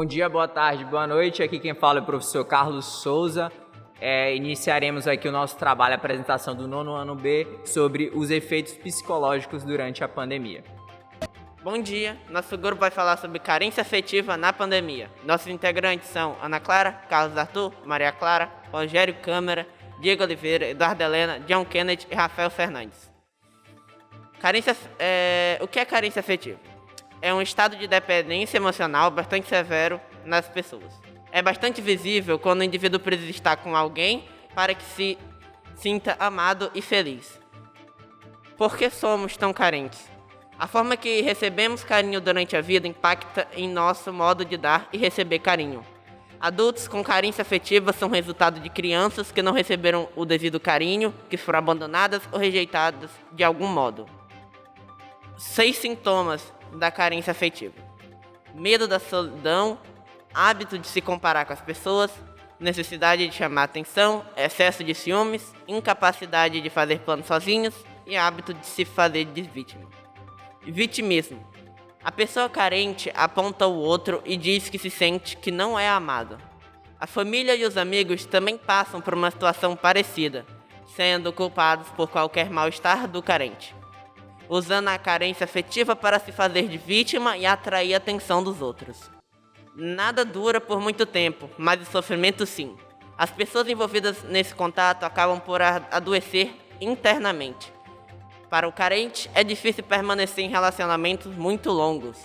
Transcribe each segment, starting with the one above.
Bom dia, boa tarde, boa noite. Aqui quem fala é o professor Carlos Souza. Iniciaremos aqui o nosso trabalho, a apresentação do nono ano B sobre os efeitos psicológicos durante a pandemia. Bom dia, nosso grupo vai falar sobre carência afetiva na pandemia. Nossos integrantes são Ana Clara, Carlos Arthur, Maria Clara, Rogério Câmara, Diego Oliveira, Eduardo Helena, John Kennedy e Rafael Fernandes. O que é carência afetiva? É um estado de dependência emocional bastante severo nas pessoas. É bastante visível quando o indivíduo precisa estar com alguém para que se sinta amado e feliz. Por que somos tão carentes? A forma que recebemos carinho durante a vida impacta em nosso modo de dar e receber carinho. Adultos com carência afetiva são resultado de crianças que não receberam o devido carinho, que foram abandonadas ou rejeitadas de algum modo. 6 sintomas da carência afetiva: medo da solidão, hábito de se comparar com as pessoas, necessidade de chamar atenção, excesso de ciúmes, incapacidade de fazer planos sozinhos e hábito de se fazer de vítima. Vitimismo. A pessoa carente aponta o outro e diz que se sente que não é amado. A família e os amigos também passam por uma situação parecida, sendo culpados por qualquer mal-estar do carente, usando a carência afetiva para se fazer de vítima e atrair a atenção dos outros. Nada dura por muito tempo, mas o sofrimento sim. As pessoas envolvidas nesse contato acabam por adoecer internamente. Para o carente, é difícil permanecer em relacionamentos muito longos,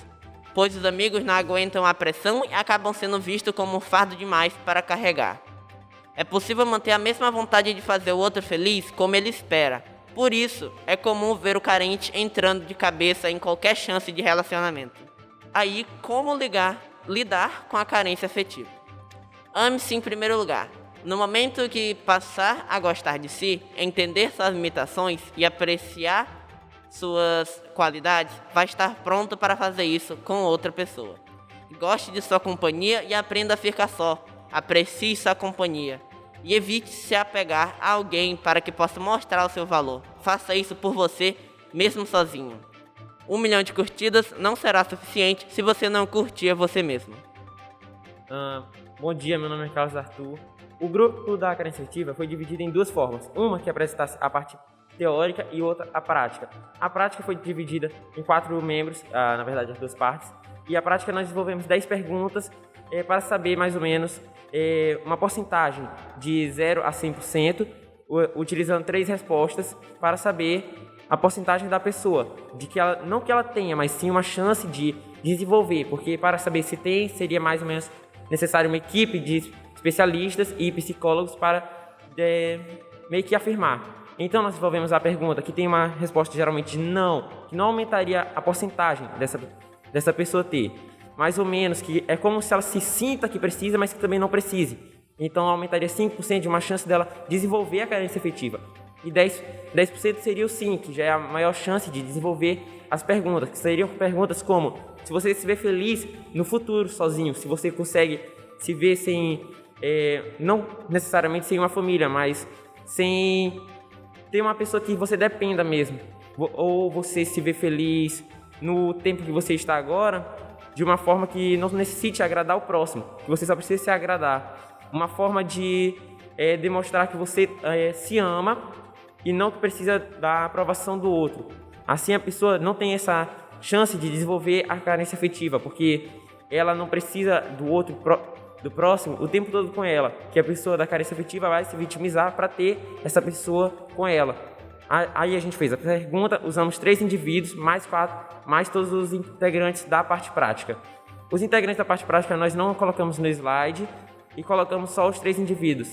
pois os amigos não aguentam a pressão e acabam sendo vistos como um fardo demais para carregar. É possível manter a mesma vontade de fazer o outro feliz como ele espera. Por isso, é comum ver o carente entrando de cabeça em qualquer chance de relacionamento. Aí, como lidar com a carência afetiva? Ame-se em primeiro lugar. No momento que passar a gostar de si, entender suas limitações e apreciar suas qualidades, vai estar pronto para fazer isso com outra pessoa. Goste de sua companhia e aprenda a ficar só. Aprecie sua companhia. E evite se apegar a alguém para que possa mostrar o seu valor. Faça isso por você, mesmo sozinho. 1 milhão de curtidas não será suficiente se você não curtir a você mesmo. Bom dia, meu nome é Carlos Arthur. O grupo da carência afetiva foi dividido em 2 formas. Uma que apresentasse a parte teórica e outra a prática. A prática foi dividida em 4 membros, na verdade as 2 partes. E a prática nós desenvolvemos 10 perguntas para saber mais ou menos uma porcentagem de 0 a 100%, utilizando 3 respostas para saber a porcentagem da pessoa, de que ela, não que ela tenha, mas sim uma chance de desenvolver, porque para saber se tem, seria mais ou menos necessário uma equipe de especialistas e psicólogos para meio que afirmar. Então nós desenvolvemos a pergunta que tem uma resposta geralmente de não, que não aumentaria a porcentagem dessa pessoa ter. Mais ou menos, que é como se ela se sinta que precisa, mas que também não precise. Então aumentaria 5% de uma chance dela desenvolver a carência afetiva. E 10% seria o sim, que já é a maior chance de desenvolver as perguntas, que seriam perguntas como: se você se vê feliz no futuro sozinho, se você consegue se ver sem, não necessariamente sem uma família, mas sem ter uma pessoa que você dependa mesmo, ou você se vê feliz no tempo que você está agora, de uma forma que não necessite agradar o próximo, que você só precisa se agradar. Uma forma de demonstrar que você se ama e não precisa da aprovação do outro. Assim a pessoa não tem essa chance de desenvolver a carência afetiva, porque ela não precisa do outro, do próximo, o tempo todo com ela, que a pessoa da carência afetiva vai se vitimizar para ter essa pessoa com ela. Aí a gente fez a pergunta, usamos 3 indivíduos, mais todos os integrantes da parte prática. Os integrantes da parte prática nós não colocamos no slide e colocamos só os 3 indivíduos.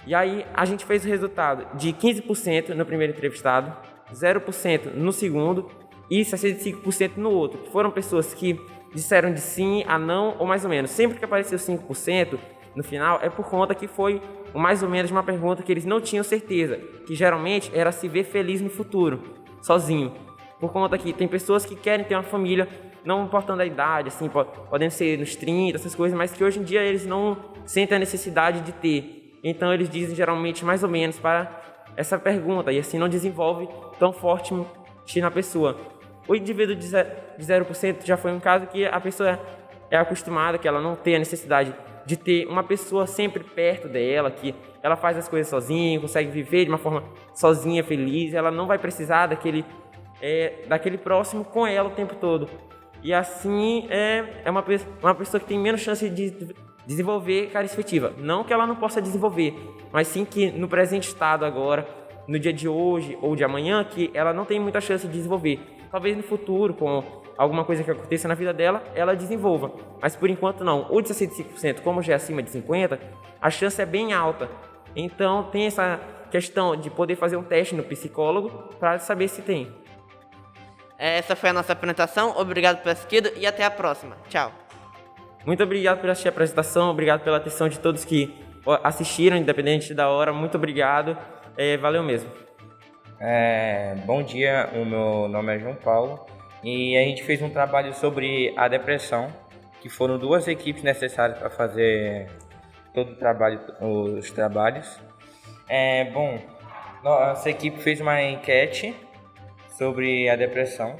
E aí a gente fez o resultado de 15% no primeiro entrevistado, 0% no segundo e 65% no outro, que foram pessoas que disseram de sim a não ou mais ou menos. Sempre que apareceu 5% no final é por conta que foi mais ou menos uma pergunta que eles não tinham certeza, que geralmente era se ver feliz no futuro, sozinho. Por conta que tem pessoas que querem ter uma família, não importando a idade, assim, podem ser nos 30, essas coisas, mas que hoje em dia eles não sentem a necessidade de ter. Então eles dizem geralmente mais ou menos para essa pergunta, e assim não desenvolve tão forte na pessoa. O indivíduo de 0% já foi um caso que a pessoa é acostumada, que ela não tem a necessidade de ter uma pessoa sempre perto dela, que ela faz as coisas sozinha, consegue viver de uma forma sozinha, feliz, ela não vai precisar daquele próximo com ela o tempo todo. E assim é uma pessoa que tem menos chance de desenvolver carência afetiva. Não que ela não possa desenvolver, mas sim que no presente estado agora, no dia de hoje ou de amanhã, que ela não tem muita chance de desenvolver. Talvez no futuro, com alguma coisa que aconteça na vida dela, ela desenvolva. Mas por enquanto não. O de 65%, como já é acima de 50%, a chance é bem alta. Então tem essa questão de poder fazer um teste no psicólogo para saber se tem. Essa foi a nossa apresentação. Obrigado pela assistida e até a próxima. Tchau. Muito obrigado por assistir a apresentação, obrigado pela atenção de todos que assistiram, independente da hora. Muito obrigado, valeu mesmo. Bom dia, o meu nome é João Paulo e a gente fez um trabalho sobre a depressão, que foram 2 equipes necessárias para fazer todo o trabalho, os trabalhos. Nossa equipe fez uma enquete sobre a depressão.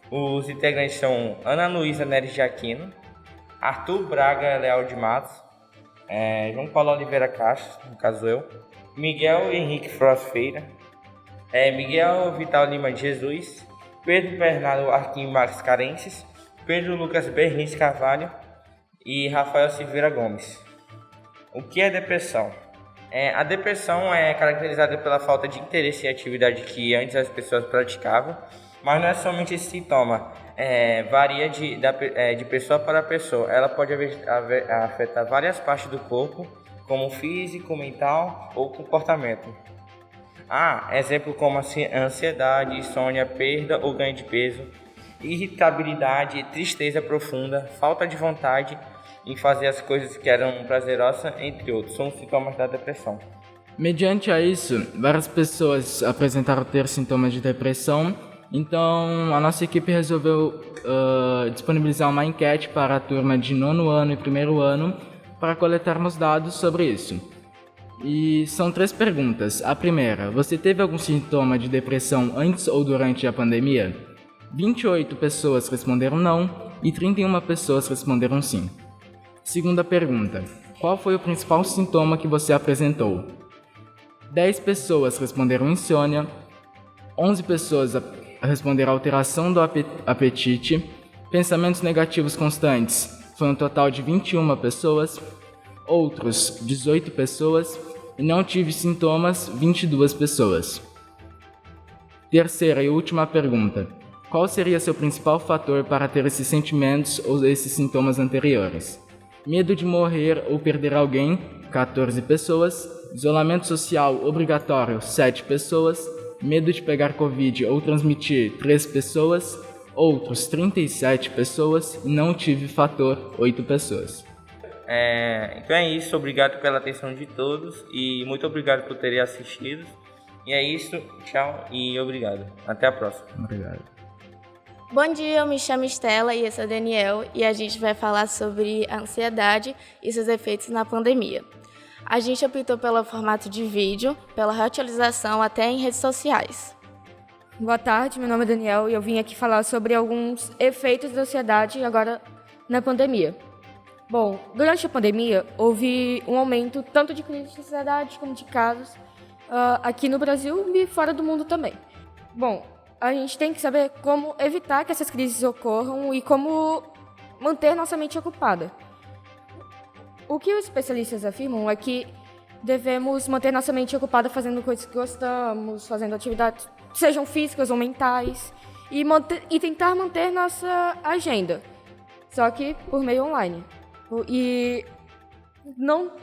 Os integrantes são Ana Luísa Neres de Aquino, Arthur Braga Leal de Matos, João Paulo Oliveira Castro, no caso eu, Miguel Henrique Frost Feira, Miguel Vital Lima de Jesus, Pedro Bernardo Arquim Marques Carenses, Pedro Lucas Bernice Carvalho e Rafael Silveira Gomes. O que é depressão? A depressão é caracterizada pela falta de interesse em atividade que antes as pessoas praticavam, mas não é somente esse sintoma, varia de pessoa para pessoa. Ela pode afetar várias partes do corpo, como físico, mental ou comportamento. Exemplo como ansiedade, insônia, perda ou ganho de peso, irritabilidade, tristeza profunda, falta de vontade em fazer as coisas que eram prazerosas, entre outros, são os sintomas da depressão. Mediante a isso, várias pessoas apresentaram ter sintomas de depressão, então a nossa equipe resolveu disponibilizar uma enquete para a turma de 9º ano e 1º ano para coletarmos dados sobre isso. E são 3 perguntas. A primeira, você teve algum sintoma de depressão antes ou durante a pandemia? 28 pessoas responderam não e 31 pessoas responderam sim. Segunda pergunta, qual foi o principal sintoma que você apresentou? 10 pessoas responderam insônia, 11 pessoas responderam alteração do apetite, pensamentos negativos constantes, foi um total de 21 pessoas, outros 18 pessoas e não tive sintomas, 22 pessoas. Terceira e última pergunta, qual seria seu principal fator para ter esses sentimentos ou esses sintomas anteriores? Medo de morrer ou perder alguém, 14 pessoas. Isolamento social obrigatório, 7 pessoas. Medo de pegar Covid ou transmitir, 3 pessoas. Outros, 37 pessoas. Não tive fator, 8 pessoas. Então é isso, obrigado pela atenção de todos e muito obrigado por terem assistido. E é isso, tchau e obrigado. Até a próxima. Obrigado. Bom dia, eu me chamo Estela e eu sou Daniel e a gente vai falar sobre a ansiedade e seus efeitos na pandemia. A gente optou pelo formato de vídeo, pela reutilização até em redes sociais. Boa tarde, meu nome é Daniel e eu vim aqui falar sobre alguns efeitos da ansiedade agora na pandemia. Bom, durante a pandemia houve um aumento tanto de crises de ansiedade como de casos aqui no Brasil e fora do mundo também. Bom, a gente tem que saber como evitar que essas crises ocorram e como manter nossa mente ocupada. O que os especialistas afirmam é que devemos manter nossa mente ocupada fazendo coisas que gostamos, fazendo atividades, sejam físicas ou mentais, e tentar manter nossa agenda, só que por meio online. E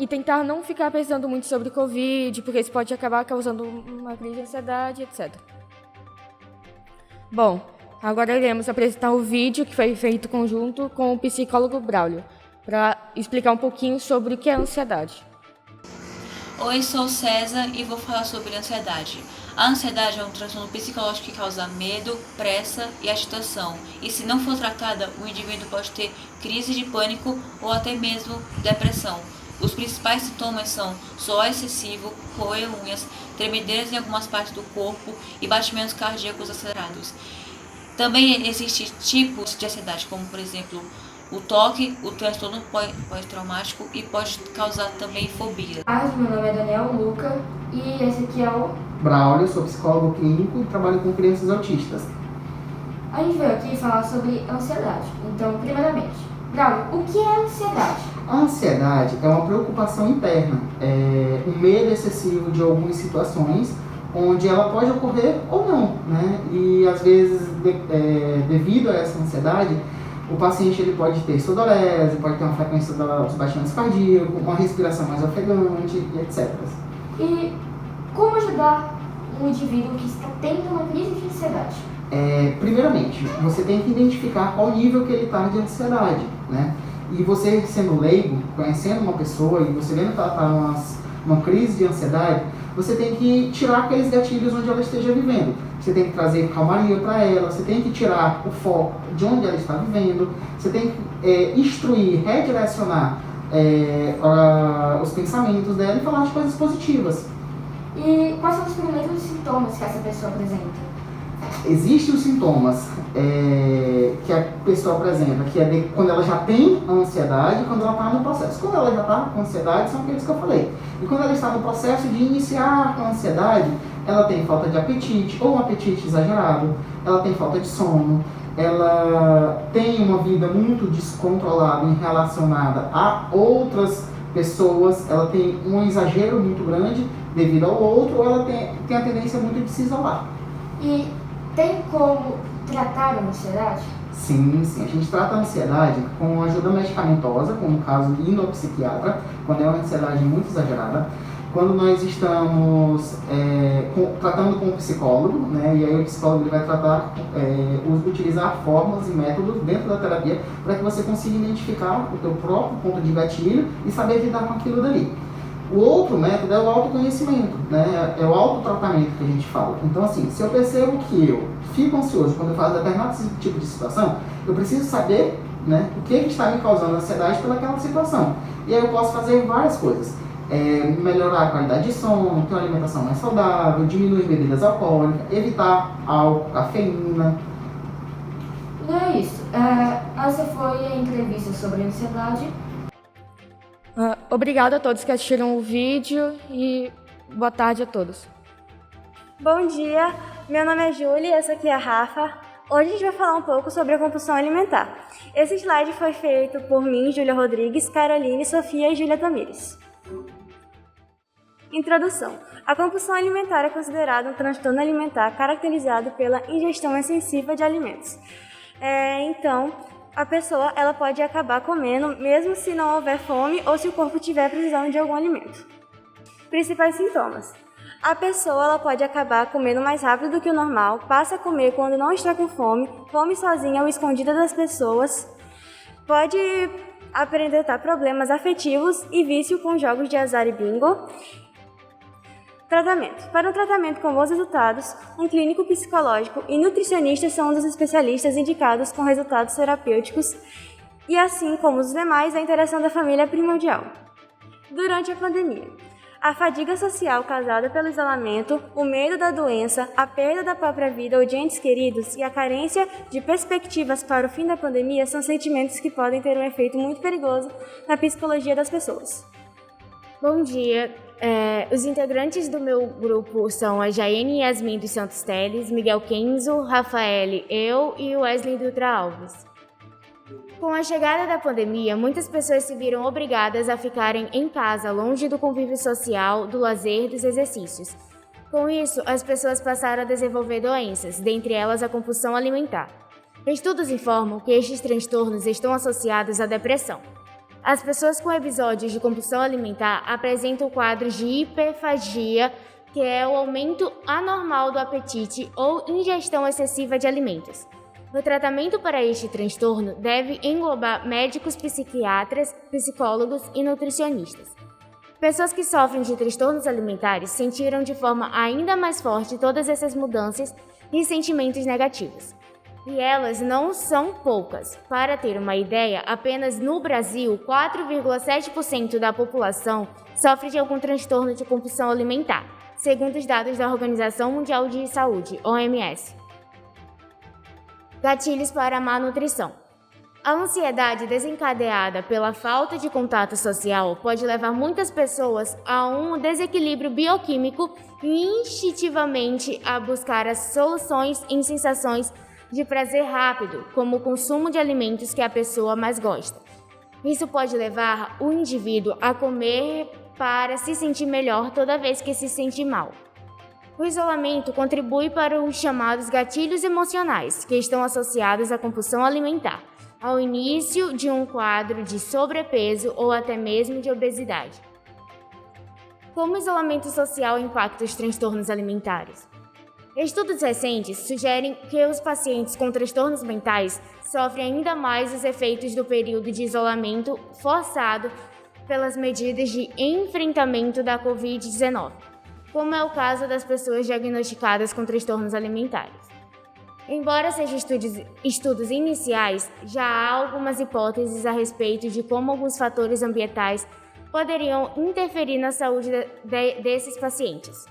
tentar não ficar pensando muito sobre Covid, porque isso pode acabar causando uma crise de ansiedade, etc. Bom, agora iremos apresentar o vídeo que foi feito conjunto com o psicólogo Braulio, para explicar um pouquinho sobre o que é ansiedade. Oi, sou César e vou falar sobre ansiedade. A ansiedade é um transtorno psicológico que causa medo, pressa e agitação. E se não for tratada, o indivíduo pode ter crise de pânico ou até mesmo depressão. Os principais sintomas são suor excessivo, roer unhas, tremedeiras em algumas partes do corpo e batimentos cardíacos acelerados. Também existem tipos de ansiedade, como por exemplo o toque, o transtorno pós-traumático e pode causar também fobia. Meu nome é Daniel Luca e esse aqui é o... Braulio, sou psicólogo clínico e trabalho com crianças autistas. A gente veio aqui falar sobre ansiedade. Então, primeiramente, Braulio, o que é ansiedade? A ansiedade é uma preocupação interna, um medo excessivo de algumas situações onde ela pode ocorrer ou não, né? E às vezes, devido a essa ansiedade, o paciente ele pode ter sudorese, pode ter uma frequência dos batimentos cardíacos, uma respiração mais ofegante, etc. E como ajudar um indivíduo que está tendo uma crise de ansiedade? Primeiramente, você tem que identificar qual nível que ele está de ansiedade, né? E você, sendo leigo, conhecendo uma pessoa e você vendo que ela está numa crise de ansiedade, você tem que tirar aqueles gatilhos onde ela esteja vivendo. Você tem que trazer calmaria para ela, você tem que tirar o foco de onde ela está vivendo, você tem que instruir, redirecionar os pensamentos dela e falar de coisas positivas. E quais são os primeiros sintomas que essa pessoa apresenta? Existem os sintomas que a pessoa apresenta, que é quando ela já tem a ansiedade e quando ela está no processo. Quando ela já está com ansiedade, são aqueles que eu falei. E quando ela está no processo de iniciar a ansiedade, ela tem falta de apetite, ou um apetite exagerado, ela tem falta de sono, ela tem uma vida muito descontrolada e relacionada a outras pessoas, ela tem um exagero muito grande devido ao outro, ou ela tem a tendência muito de se isolar. E tem como tratar a ansiedade? Sim, a gente trata a ansiedade com ajuda medicamentosa, como no caso indo ao psiquiatra, quando é uma ansiedade muito exagerada. Quando nós estamos tratando com o psicólogo, né, e aí o psicólogo ele vai utilizar formas e métodos dentro da terapia para que você consiga identificar o teu próprio ponto de gatilho e saber lidar com aquilo dali. O outro método é o autoconhecimento, né? É o autotratamento que a gente fala. Então, assim, se eu percebo que eu fico ansioso quando eu faço determinado tipo de situação, eu preciso saber, né, o que está me causando ansiedade pelaquela situação. E aí eu posso fazer várias coisas. Melhorar a qualidade de sono, ter uma alimentação mais saudável, diminuir bebidas alcoólicas, evitar álcool, cafeína. E é isso. Essa foi a entrevista sobre ansiedade. Obrigada a todos que assistiram o vídeo e boa tarde a todos. Bom dia, meu nome é Júlia e essa aqui é a Rafa. Hoje a gente vai falar um pouco sobre a compulsão alimentar. Esse slide foi feito por mim, Júlia Rodrigues, Caroline, Sofia e Júlia Tamires. Introdução. A compulsão alimentar é considerada um transtorno alimentar caracterizado pela ingestão excessiva de alimentos. Então, a pessoa ela pode acabar comendo mesmo se não houver fome ou se o corpo estiver precisando de algum alimento. Principais sintomas. A pessoa ela pode acabar comendo mais rápido do que o normal, passa a comer quando não está com fome, come sozinha ou escondida das pessoas, pode apresentar problemas afetivos e vício com jogos de azar e bingo. Tratamento. Para um tratamento com bons resultados, um clínico psicológico e nutricionista são um dos especialistas indicados com resultados terapêuticos e, assim como os demais, a interação da família é primordial. Durante a pandemia, a fadiga social causada pelo isolamento, o medo da doença, a perda da própria vida ou de entes queridos e a carência de perspectivas para o fim da pandemia são sentimentos que podem ter um efeito muito perigoso na psicologia das pessoas. Bom dia. Os integrantes do meu grupo são a Jaiane Yasmin dos Santos Teles, Miguel Kenzo, Rafael, eu e Wesley Dutra Alves. Com a chegada da pandemia, muitas pessoas se viram obrigadas a ficarem em casa, longe do convívio social, do lazer, dos exercícios. Com isso, as pessoas passaram a desenvolver doenças, dentre elas a compulsão alimentar. Estudos informam que estes transtornos estão associados à depressão. As pessoas com episódios de compulsão alimentar apresentam quadros de hiperfagia, que é o aumento anormal do apetite ou ingestão excessiva de alimentos. O tratamento para este transtorno deve englobar médicos psiquiatras, psicólogos e nutricionistas. Pessoas que sofrem de transtornos alimentares sentiram de forma ainda mais forte todas essas mudanças e sentimentos negativos. E elas não são poucas. Para ter uma ideia, apenas no Brasil, 4,7% da população sofre de algum transtorno de compulsão alimentar, segundo os dados da Organização Mundial de Saúde, OMS. Gatilhos para a má nutrição. A ansiedade desencadeada pela falta de contato social pode levar muitas pessoas a um desequilíbrio bioquímico e instintivamente a buscar as soluções em sensações de prazer rápido, como o consumo de alimentos que a pessoa mais gosta. Isso pode levar o indivíduo a comer para se sentir melhor toda vez que se sente mal. O isolamento contribui para os chamados gatilhos emocionais, que estão associados à compulsão alimentar, ao início de um quadro de sobrepeso ou até mesmo de obesidade. Como o isolamento social impacta os transtornos alimentares? Estudos recentes sugerem que os pacientes com transtornos mentais sofrem ainda mais os efeitos do período de isolamento forçado pelas medidas de enfrentamento da Covid-19, como é o caso das pessoas diagnosticadas com transtornos alimentares. Embora sejam estudos iniciais, já há algumas hipóteses a respeito de como alguns fatores ambientais poderiam interferir na saúde desses pacientes.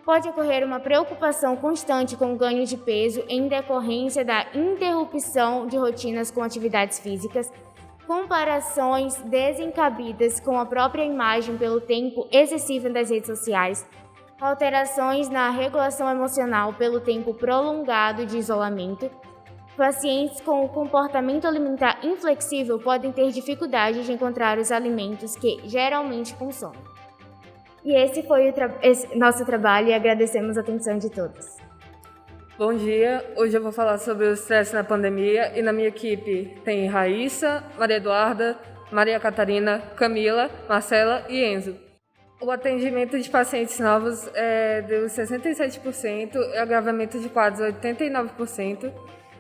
Pode ocorrer uma preocupação constante com o ganho de peso em decorrência da interrupção de rotinas com atividades físicas, comparações desencabidas com a própria imagem pelo tempo excessivo das redes sociais, alterações na regulação emocional pelo tempo prolongado de isolamento. Pacientes com comportamento alimentar inflexível podem ter dificuldade de encontrar os alimentos que geralmente consomem. E esse foi nosso trabalho e agradecemos a atenção de todos. Bom dia, hoje eu vou falar sobre o estresse na pandemia e na minha equipe tem Raíssa, Maria Eduarda, Maria Catarina, Camila, Marcela e Enzo. O atendimento de pacientes novos deu 67%, agravamento de quadros 89%,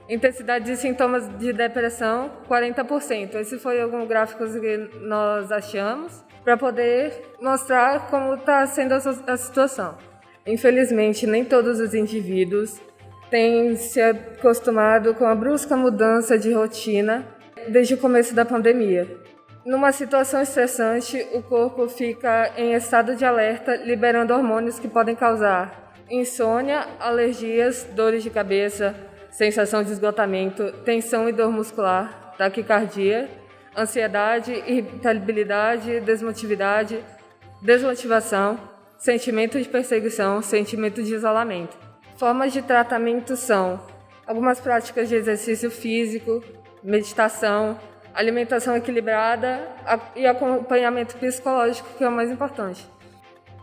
intensidade de sintomas de depressão 40%. Esse foi algum gráfico que nós achamos para poder mostrar como está sendo a situação. Infelizmente, nem todos os indivíduos têm se acostumado com a brusca mudança de rotina desde o começo da pandemia. Numa situação estressante, o corpo fica em estado de alerta, liberando hormônios que podem causar insônia, alergias, dores de cabeça, sensação de esgotamento, tensão e dor muscular, taquicardia, ansiedade, irritabilidade, desmotivação, sentimento de perseguição, sentimento de isolamento. Formas de tratamento são algumas práticas de exercício físico, meditação, alimentação equilibrada e acompanhamento psicológico, que é o mais importante.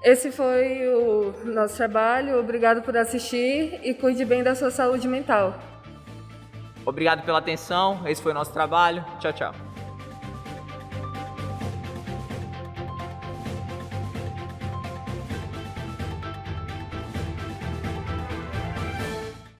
Esse foi o nosso trabalho. Obrigado por assistir e cuide bem da sua saúde mental. Obrigado pela atenção. Esse foi o nosso trabalho. Tchau, tchau.